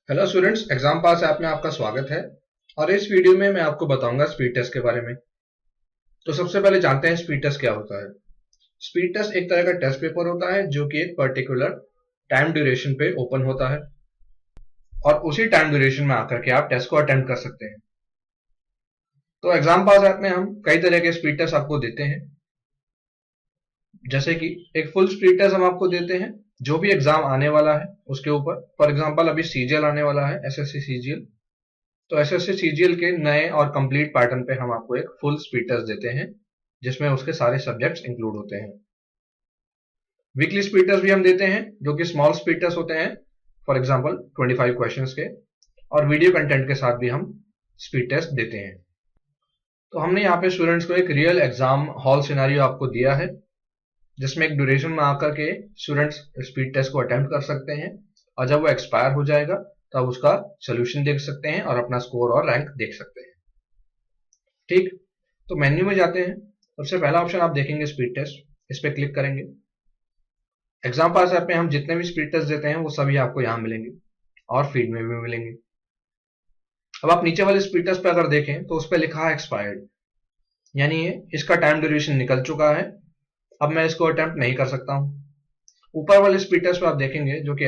Hello students, exam पास app में आपका स्वागत है। और इस वीडियो में मैं आपको बताऊंगा स्पीड टेस्ट के बारे में। तो सबसे पहले जानते हैं स्पीड टेस्ट क्या होता है। स्पीड टेस्ट एक तरह का टेस्ट पेपर होता है जो कि एक पर्टिकुलर टाइम ड्यूरेशन पे ओपन होता है और उसी टाइम ड्यूरेशन में आकर के आप टेस्ट को अटेम्प्ट कर सकते हैं। तो एग्जाम पास ऐप में हम कई तरह के स्पीड टेस्ट आपको देते हैं, जैसे कि एक फुल स्पीड टेस्ट हम आपको देते हैं जो भी एग्जाम आने वाला है उसके ऊपर। फॉर एग्जाम्पल अभी सीजीएल आने वाला है, एसएससी सीजीएल। तो एसएससी सीजीएल के नए और कंप्लीट पैटर्न पे हम आपको एक फुल स्पीड टेस्ट देते हैं जिसमें उसके सारे सब्जेक्ट्स इंक्लूड होते हैं। वीकली स्पीड टेस्ट भी हम देते हैं जो कि स्मॉल स्पीड टेस्ट होते हैं, फॉर एग्जांपल 25 क्वेश्चंस के, और वीडियो कंटेंट के साथ भी हम स्पीड टेस्ट देते हैं। तो हमने यहाँ पे स्टूडेंट्स को एक रियल एग्जाम हॉल सिनेरियो आपको दिया है जिसमें एक ड्यूरेशन में आकर के स्टूडेंट्स स्पीड टेस्ट को अटेम्प्ट कर सकते हैं और जब वो एक्सपायर हो जाएगा तब उसका सोल्यूशन देख सकते हैं और अपना स्कोर और रैंक देख सकते हैं। ठीक, तो मेन्यू में जाते हैं। सबसे पहला ऑप्शन आप देखेंगे स्पीड टेस्ट, इस पर क्लिक करेंगे। एग्जाम पास ऐप में हम जितने भी स्पीड टेस्ट देते हैं वो सभी आपको यहाँ मिलेंगे और फीड में भी मिलेंगे। अब आप नीचे वाले स्पीड टेस्ट पे अगर देखें तो उस पर लिखा है एक्सपायर्ड, यानी इसका टाइम ड्यूरेशन निकल चुका है, अब मैं इसको अटेम्प्ट नहीं कर सकता हूं। ऊपर वाले स्पीड टेस्ट पे आप देखेंगे जो कि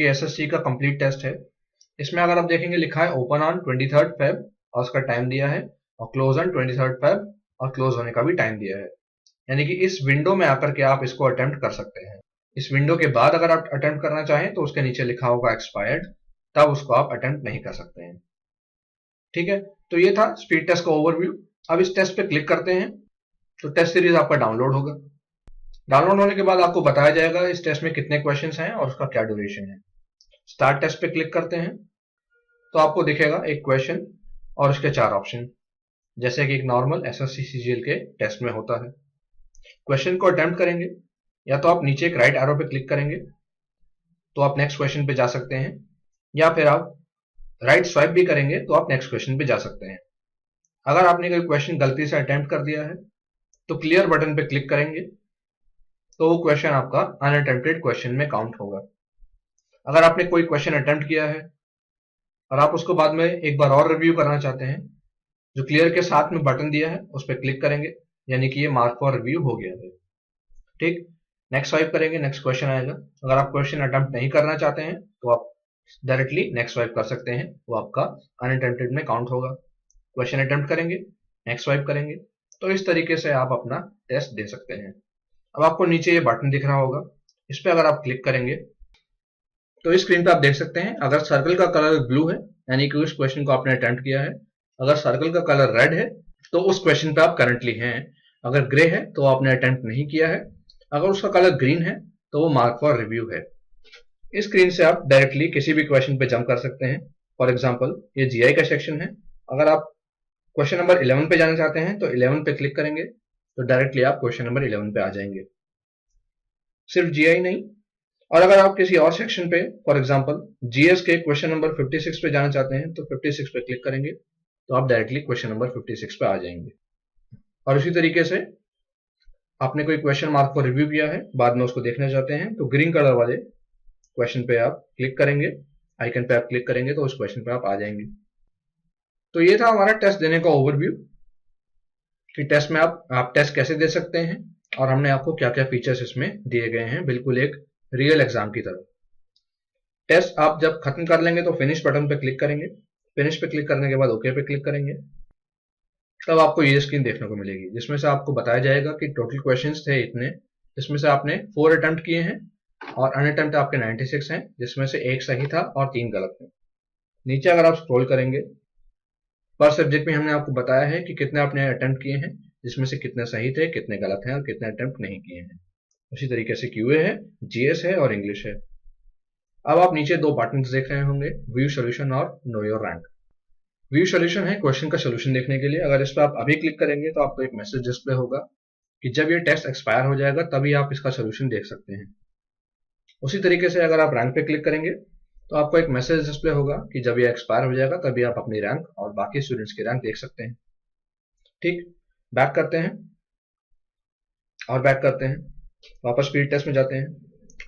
एसएससी का कंप्लीट टेस्ट है, इसमें अगर आप देखेंगे लिखा है ओपन ऑन 23 फेब और उसका टाइम दिया है, और क्लोज ऑन 23 फेब और क्लोज होने का भी टाइम दिया है। यानी कि इस विंडो में आकर के आप इसको अटेम्प्ट कर सकते हैं। इस विंडो के बाद अगर आप अटेम्प्ट करना चाहें तो उसके नीचे लिखा होगा एक्सपायर्ड, तब उसको आप अटेम्प्ट नहीं कर सकते हैं। ठीक है, तो ये था स्पीड टेस्ट का ओवरव्यू। अब इस टेस्ट पे क्लिक करते हैं तो टेस्ट सीरीज आपका डाउनलोड होगा। डाउनलोड होने के बाद आपको बताया जाएगा इस टेस्ट में कितने क्वेश्चंस हैं और उसका क्या ड्यूरेशन है। स्टार्ट टेस्ट पे क्लिक करते हैं तो आपको दिखेगा एक क्वेश्चन और उसके 4 ऑप्शन, जैसे कि एक नॉर्मल एसएससी सीजीएल के टेस्ट में होता है। क्वेश्चन को अटेम्प्ट करेंगे या तो आप नीचे एक राइट एरो पे क्लिक करेंगे तो आप नेक्स्ट क्वेश्चन पे जा सकते हैं, या फिर आप राइट स्वाइप भी करेंगे तो आप नेक्स्ट क्वेश्चन पे जा सकते हैं। अगर आपने कोई क्वेश्चन गलती से अटेम्प्ट कर दिया है तो क्लियर बटन पे क्लिक करेंगे तो वो क्वेश्चन आपका अनअटेम्प्टेड क्वेश्चन में काउंट होगा। अगर आपने कोई क्वेश्चन अटेम्प्ट किया है और आप उसको बाद में एक बार और रिव्यू करना चाहते हैं, जो क्लियर के साथ में बटन दिया है उस पर क्लिक करेंगे, यानी कि ये मार्क फॉर रिव्यू हो गया है। ठीक, नेक्स्ट स्वाइप करेंगे, नेक्स्ट क्वेश्चन आएगा। अगर आप क्वेश्चन अटेम्प्ट नहीं करना चाहते हैं तो आप डायरेक्टली नेक्स्ट स्वाइप कर सकते हैं, वो आपका अनअटेम्प्टेड में काउंट होगा। क्वेश्चन अटेम्प्ट करेंगे, नेक्स्ट स्वाइप करेंगे, तो इस तरीके से आप अपना टेस्ट दे सकते हैं। अब आपको नीचे ये बटन दिख रहा होगा, इस पर अगर आप क्लिक करेंगे तो इस स्क्रीन पे आप देख सकते हैं अगर सर्कल का कलर ब्लू है यानी कि उस क्वेश्चन को आपने अटेम्प्ट किया है, अगर सर्कल का कलर रेड है तो उस क्वेश्चन पे आप करंटली हैं, अगर ग्रे है तो आपने अटेम्प्ट नहीं किया है, अगर उसका कलर ग्रीन है तो वो मार्क फॉर रिव्यू है। इस स्क्रीन से आप डायरेक्टली किसी भी क्वेश्चन पे जंप कर सकते हैं। फॉर एग्जाम्पल ये जीआई का सेक्शन है, अगर आप क्वेश्चन नंबर 11 पे जाना चाहते हैं तो 11 पे क्लिक करेंगे तो डायरेक्टली आप क्वेश्चन नंबर 11 पे आ जाएंगे। सिर्फ जीआई नहीं, और अगर आप किसी और सेक्शन पे फॉर एग्जांपल जीएस के क्वेश्चन नंबर 56 पे जाना चाहते हैं तो 56 पे क्लिक करेंगे तो आप डायरेक्टली क्वेश्चन नंबर 56 पे आ जाएंगे। और उसी तरीके से आपने कोई क्वेश्चन मार्क फॉर रिव्यू किया है, बाद में उसको देखना चाहते हैं तो ग्रीन कलर वाले क्वेश्चन पे आप क्लिक करेंगे, आइकन पे आप क्लिक करेंगे तो उस क्वेश्चन पे आप आ जाएंगे। तो ये था हमारा टेस्ट देने का ओवरव्यू कि टेस्ट में आप टेस्ट कैसे दे सकते हैं और हमने आपको क्या क्या फीचर्स इसमें दिए गए हैं, बिल्कुल एक रियल एग्जाम की तरह। टेस्ट आप जब खत्म कर लेंगे तो फिनिश बटन पे क्लिक करेंगे, फिनिश पे क्लिक करने के बाद ओके पे क्लिक करेंगे, तब आपको ये स्क्रीन देखने को मिलेगी जिसमें से आपको बताया जाएगा कि टोटल क्वेश्चंस थे इतने, जिसमें से आपने 4 अटेम्प्ट किए हैं और अनअटेम्प्ट आपके 96 हैं, जिसमें से 1 सही था और 3 गलत थे। नीचे अगर आप स्क्रॉल करेंगे पर सब्जेक्ट में हमने आपको बताया है कि कितने आपने अटेम्प्ट किए हैं, जिसमें से कितने सही थे, कितने गलत हैं और कितने अटेम्प्ट नहीं किए हैं। उसी तरीके से क्यूए है, जीएस है और इंग्लिश है। अब आप नीचे 2 बटन देख रहे होंगे, व्यू सोल्यूशन और know your rank. View solution है क्वेश्चन का सोल्यूशन देखने के लिए, अगर इस पर आप अभी क्लिक करेंगे तो आपको एक मैसेज डिस्प्ले होगा कि जब ये टेस्ट एक्सपायर हो जाएगा तभी आप इसका सोल्यूशन देख सकते हैं। उसी तरीके से अगर आप रैंक पे क्लिक करेंगे तो आपको एक मैसेज डिस्प्ले होगा कि जब ये एक्सपायर हो जाएगा तभी आप अपनी रैंक और बाकी स्टूडेंट्स की रैंक देख सकते हैं। ठीक, बैक करते हैं और बैक करते हैं, वापस स्पीड टेस्ट में जाते हैं।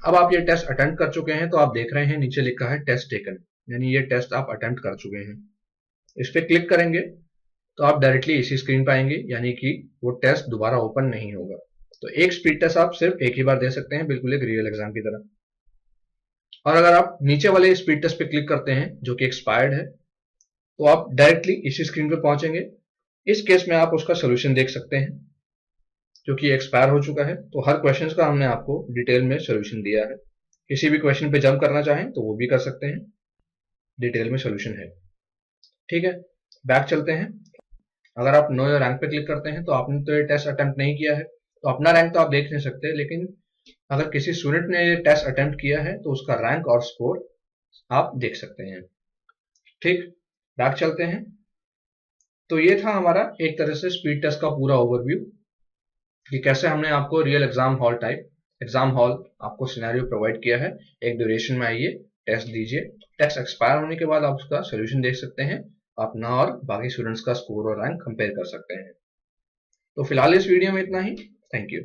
अब आप ये टेस्ट अटेम्प्ट कर चुके हैं तो आप देख रहे हैं नीचे लिखा है टेस्ट टेकन, यानी ये टेस्ट आप अटेम्प्ट कर चुके हैं। इस पर क्लिक करेंगे तो आप डायरेक्टली इसी स्क्रीन पर आएंगे, यानी कि वो टेस्ट दोबारा ओपन नहीं होगा। तो एक स्पीड टेस्ट आप सिर्फ एक ही बार दे सकते हैं, बिल्कुल एक रियल एग्जाम की तरह। और अगर आप नीचे वाले स्पीड टेस्ट पे क्लिक करते हैं जो कि एक्सपायर्ड है, तो आप डायरेक्टली इसी स्क्रीन पे पहुंचेंगे। इस केस में आप उसका सोल्यूशन देख सकते हैं जो कि एक्सपायर हो चुका है। तो हर क्वेश्चन का हमने आपको डिटेल में सोल्यूशन दिया है। किसी भी क्वेश्चन पे जंप करना चाहें तो वो भी कर सकते हैं, डिटेल में सोल्यूशन है। ठीक है, बैक चलते हैं। अगर आप नो योर रैंक पे क्लिक करते हैं तो आपने तो ये टेस्ट अटेम्प्ट नहीं किया है, तो अपना रैंक तो आप देख नहीं सकते, लेकिन अगर किसी स्टूडेंट ने ये टेस्ट अटेम्प्ट किया है तो उसका रैंक और स्कोर आप देख सकते हैं। ठीक, बैक चलते हैं। तो ये था हमारा एक तरह से स्पीड टेस्ट का पूरा ओवरव्यू कि कैसे हमने आपको real exam hall type exam hall आपको सिनेरियो प्रोवाइड किया है। एक ड्यूरेशन में आइए, टेस्ट दीजिए, टेस्ट एक्सपायर होने के बाद आप उसका सोल्यूशन देख सकते हैं, अपना और बाकी स्टूडेंट्स का स्कोर और रैंक कंपेयर कर सकते हैं। तो फिलहाल इस वीडियो में इतना ही। Thank you.